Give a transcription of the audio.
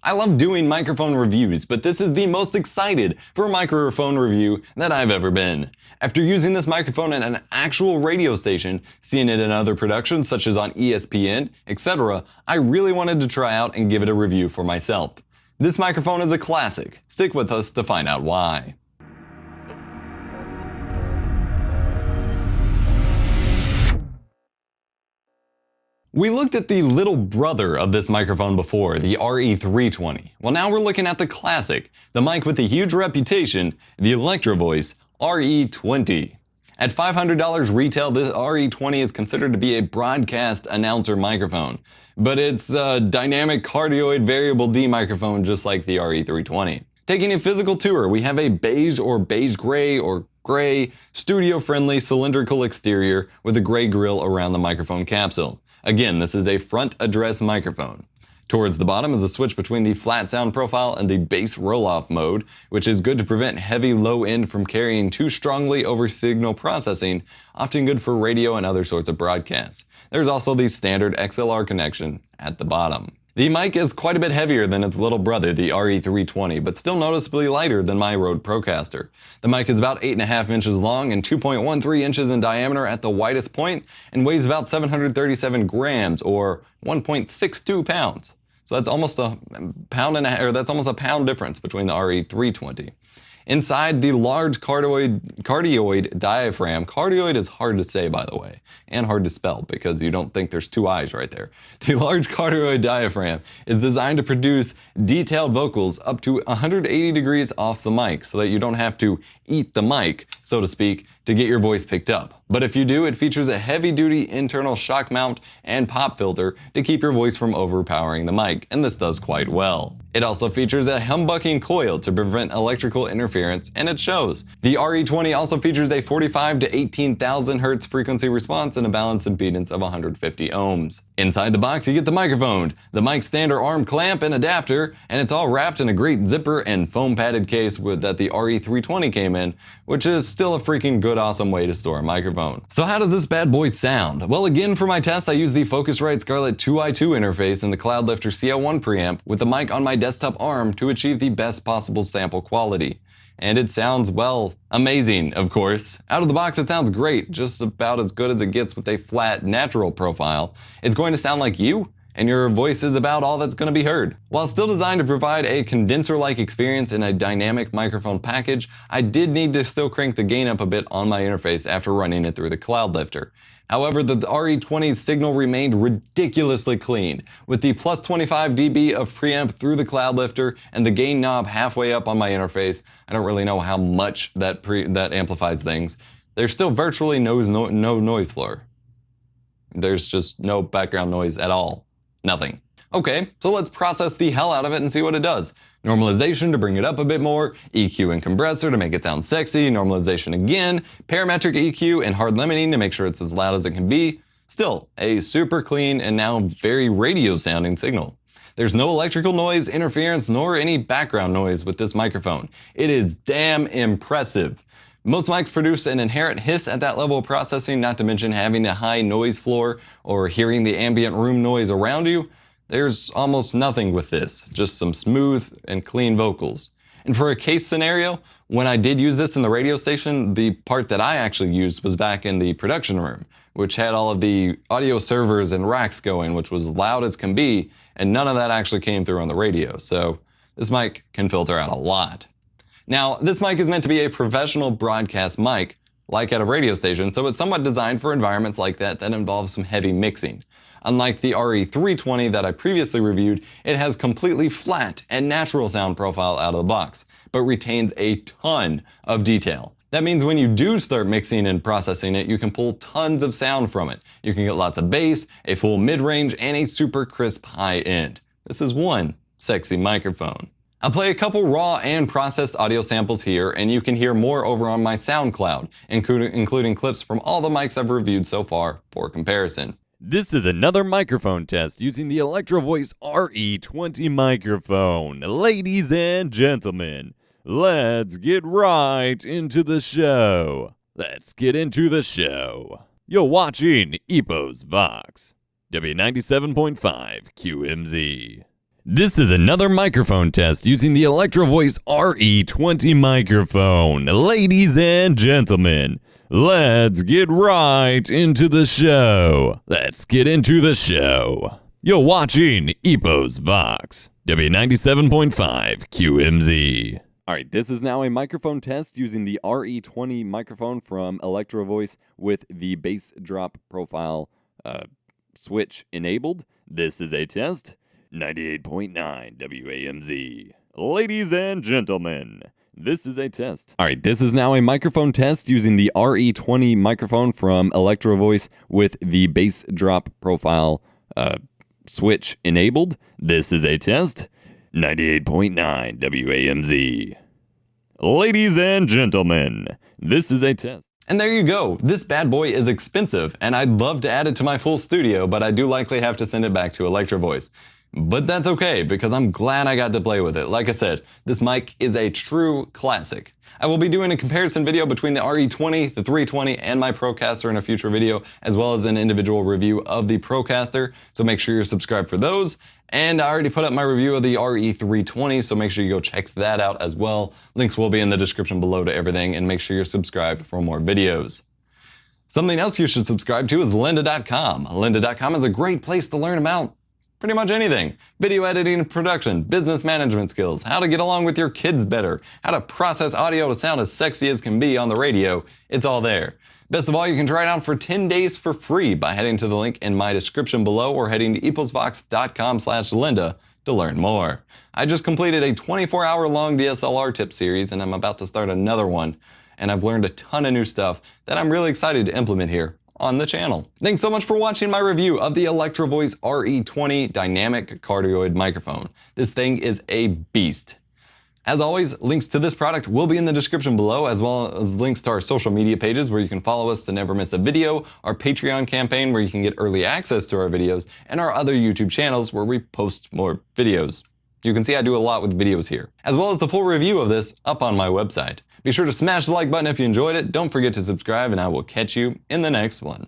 I love doing microphone reviews, but this is the most excited for a microphone review that I've ever been. After using this microphone at an actual radio station, seeing it in other productions such as on ESPN, etc., I really wanted to try out and give it a review for myself. This microphone is a classic. Stick with us to find out why. We looked at the little brother of this microphone before, the RE20. Well, now we're looking at the classic, the mic with a huge reputation, the Electro Voice RE20. At $500 retail, this RE20 is considered to be a broadcast announcer microphone, but it's a dynamic cardioid variable D microphone just like the RE320. Taking a physical tour, we have a beige or beige gray or gray, studio-friendly cylindrical exterior with a gray grille around the microphone capsule. Again, this is a front address microphone. Towards the bottom is a switch between the flat sound profile and the bass roll-off mode, which is good to prevent heavy low end from carrying too strongly over signal processing, often good for radio and other sorts of broadcasts. There's also the standard XLR connection at the bottom. The mic is quite a bit heavier than its little brother, the RE320, but still noticeably lighter than my Rode Procaster. The mic is about 8.5 inches long and 2.13 inches in diameter at the widest point and weighs about 737 grams or 1.62 pounds. So that's almost a pound and a half, or that's almost a pound difference between the RE320. Inside the large cardioid diaphragm, cardioid is hard to say by the way, and hard to spell because you don't think there's two eyes right there. The large cardioid diaphragm is designed to produce detailed vocals up to 180 degrees off the mic so that you don't have to eat the mic, so to speak, to get your voice picked up. But if you do, it features a heavy-duty internal shock mount and pop filter to keep your voice from overpowering the mic, and this does quite well. It also features a humbucking coil to prevent electrical interference, and it shows. The RE20 also features a 45 to 18,000 Hz frequency response and a balanced impedance of 150 ohms. Inside the box, you get the microphone, the mic stand or arm clamp and adapter, and it's all wrapped in a great zipper and foam padded case that the RE320 came in, which is still a freaking good awesome way to store a microphone. So how does this bad boy sound? Well, again, for my test, I used the Focusrite Scarlett 2i2 interface and the Cloudlifter CL1 preamp with the mic on my desktop arm to achieve the best possible sample quality. And it sounds, well, amazing, of course. Out of the box, it sounds great, just about as good as it gets with a flat, natural profile. It's going to sound like you, and your voice is about all that's going to be heard. While still designed to provide a condenser-like experience in a dynamic microphone package, I did need to still crank the gain up a bit on my interface after running it through the Cloudlifter. However, the RE20's signal remained ridiculously clean, with the plus 25 dB of preamp through the Cloudlifter and the gain knob halfway up on my interface. I don't really know how much that amplifies things. There's still virtually no noise floor. There's just no background noise at all. Nothing. Okay, so let's process the hell out of it and see what it does. Normalization to bring it up a bit more, EQ and compressor to make it sound sexy, normalization again, parametric EQ and hard limiting to make sure it's as loud as it can be. Still, a super clean and now very radio sounding signal. There's no electrical noise, interference, nor any background noise with this microphone. It is damn impressive. Most mics produce an inherent hiss at that level of processing, not to mention having a high noise floor or hearing the ambient room noise around you. There's almost nothing with this, just some smooth and clean vocals. And for a case scenario, when I did use this in the radio station, the part that I actually used was back in the production room, which had all of the audio servers and racks going, which was loud as can be, and none of that actually came through on the radio, so this mic can filter out a lot. Now, this mic is meant to be a professional broadcast mic, like at a radio station, so it's somewhat designed for environments like that involve some heavy mixing. Unlike the RE320 that I previously reviewed, it has completely flat and natural sound profile out of the box, but retains a ton of detail. That means when you do start mixing and processing it, you can pull tons of sound from it. You can get lots of bass, a full mid-range, and a super crisp high end. This is one sexy microphone. I'll play a couple raw and processed audio samples here, and you can hear more over on my SoundCloud, including clips from all the mics I've reviewed so far for comparison. This is another microphone test using the Electro Voice RE20 microphone. Ladies and gentlemen, let's get right into the show. You're watching EPO's Vox, W97.5 QMZ. This is another microphone test using the Electro Voice RE20 microphone. Ladies and gentlemen, let's get right into the show. You're watching EPO's Vox, W97.5 QMZ. Alright, this is now a microphone test using the RE20 microphone from Electro Voice with the bass drop profile switch enabled. This is a test. 98.9 WAMZ. Ladies and gentlemen, this is a test. Alright, this is now a microphone test using the RE20 microphone from Electro Voice with the bass drop profile switch enabled. This is a test. 98.9 WAMZ. Ladies and gentlemen, this is a test. And there you go. This bad boy is expensive, and I'd love to add it to my full studio, but I do likely have to send it back to Electro Voice. But that's okay, because I'm glad I got to play with it. Like I said, this mic is a true classic. I will be doing a comparison video between the RE20, the 320, and my Procaster in a future video, as well as an individual review of the Procaster, so make sure you're subscribed for those. And I already put up my review of the RE320, so make sure you go check that out as well. Links will be in the description below to everything, and make sure you're subscribed for more videos. Something else you should subscribe to is lynda.com. Lynda.com is a great place to learn about pretty much anything. Video editing and production, business management skills, how to get along with your kids better, how to process audio to sound as sexy as can be on the radio. It's all there. Best of all, you can try it out for 10 days for free by heading to the link in my description below or heading to eposvox.com/Lynda to learn more. I just completed a 24-hour long DSLR tip series, and I'm about to start another one. And I've learned a ton of new stuff that I'm really excited to implement here on the channel. Thanks so much for watching my review of the Electro Voice RE20 dynamic cardioid microphone. This thing is a beast. As always, links to this product will be in the description below, as well as links to our social media pages where you can follow us to never miss a video, our Patreon campaign where you can get early access to our videos, and our other YouTube channels where we post more videos. You can see I do a lot with videos here, as well as the full review of this up on my website. Be sure to smash the like button if you enjoyed it, don't forget to subscribe, and I will catch you in the next one.